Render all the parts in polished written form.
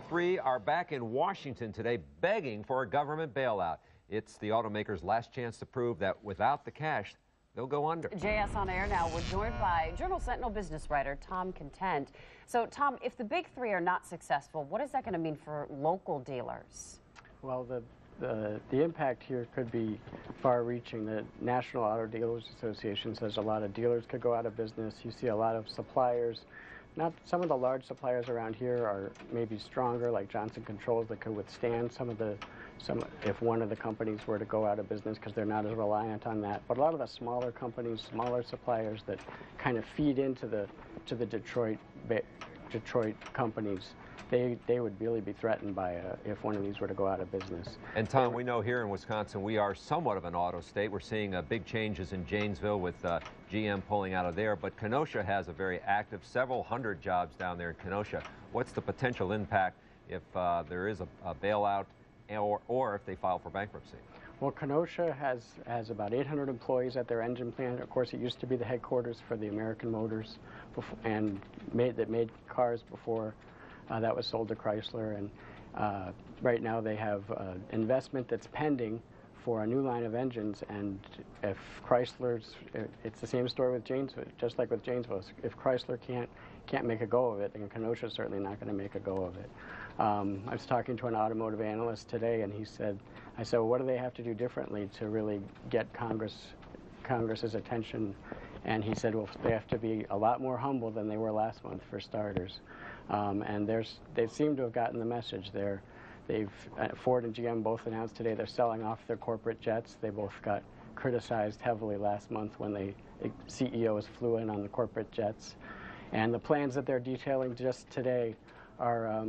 three are back in Washington today begging for a government bailout. It's the automakers' last chance to prove that without the cash, they'll go under. JS on air now. We're joined by Journal Sentinel business writer Tom Content. So, Tom, if the big three are not successful, what is that going to mean for local dealers? Well, the impact here could be far-reaching. The National Auto Dealers Association says a lot of dealers could go out of business. You see a lot of suppliers. Not some of the large suppliers around here are maybe stronger, like Johnson Controls, that could withstand if one of the companies were to go out of business because they're not as reliant on that. But a lot of the smaller companies, smaller suppliers that kind of feed into the Detroit companies, they would really be threatened by if one of these were to go out of business. And Tom, we know here in Wisconsin we are somewhat of an auto state. We're seeing big changes in Janesville with GM pulling out of there, but Kenosha has a very active, several hundred jobs down there in Kenosha. What's the potential impact if there is a bailout or if they file for bankruptcy? Well, Kenosha has about 800 employees at their engine plant. Of course, it used to be the headquarters for the American Motors and made cars before that was sold to Chrysler. And right now they have investment that's pending for a new line of engines. And if it's the same story with Janesville, just like with Janesville. If Chrysler can't make a go of it, then Kenosha's certainly not going to make a go of it. I was talking to an automotive analyst today, and I said, well, what do they have to do differently to really get Congress's attention? And he said, well, they have to be a lot more humble than they were last month, for starters. And they seem to have gotten the message. Ford and GM both announced today they're selling off their corporate jets. They both got criticized heavily last month when CEOs flew in on the corporate jets. And the plans that they're detailing just today are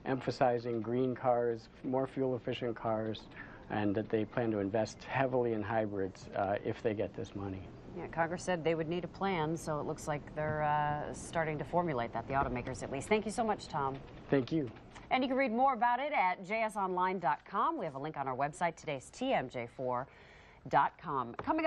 emphasizing green cars, more fuel-efficient cars, and that they plan to invest heavily in hybrids if they get this money. Yeah, Congress said they would need a plan, so it looks like they're starting to formulate that, the automakers at least. Thank you so much, Tom. Thank you. And you can read more about it at jsonline.com. We have a link on our website, today's TMJ4.com. Coming up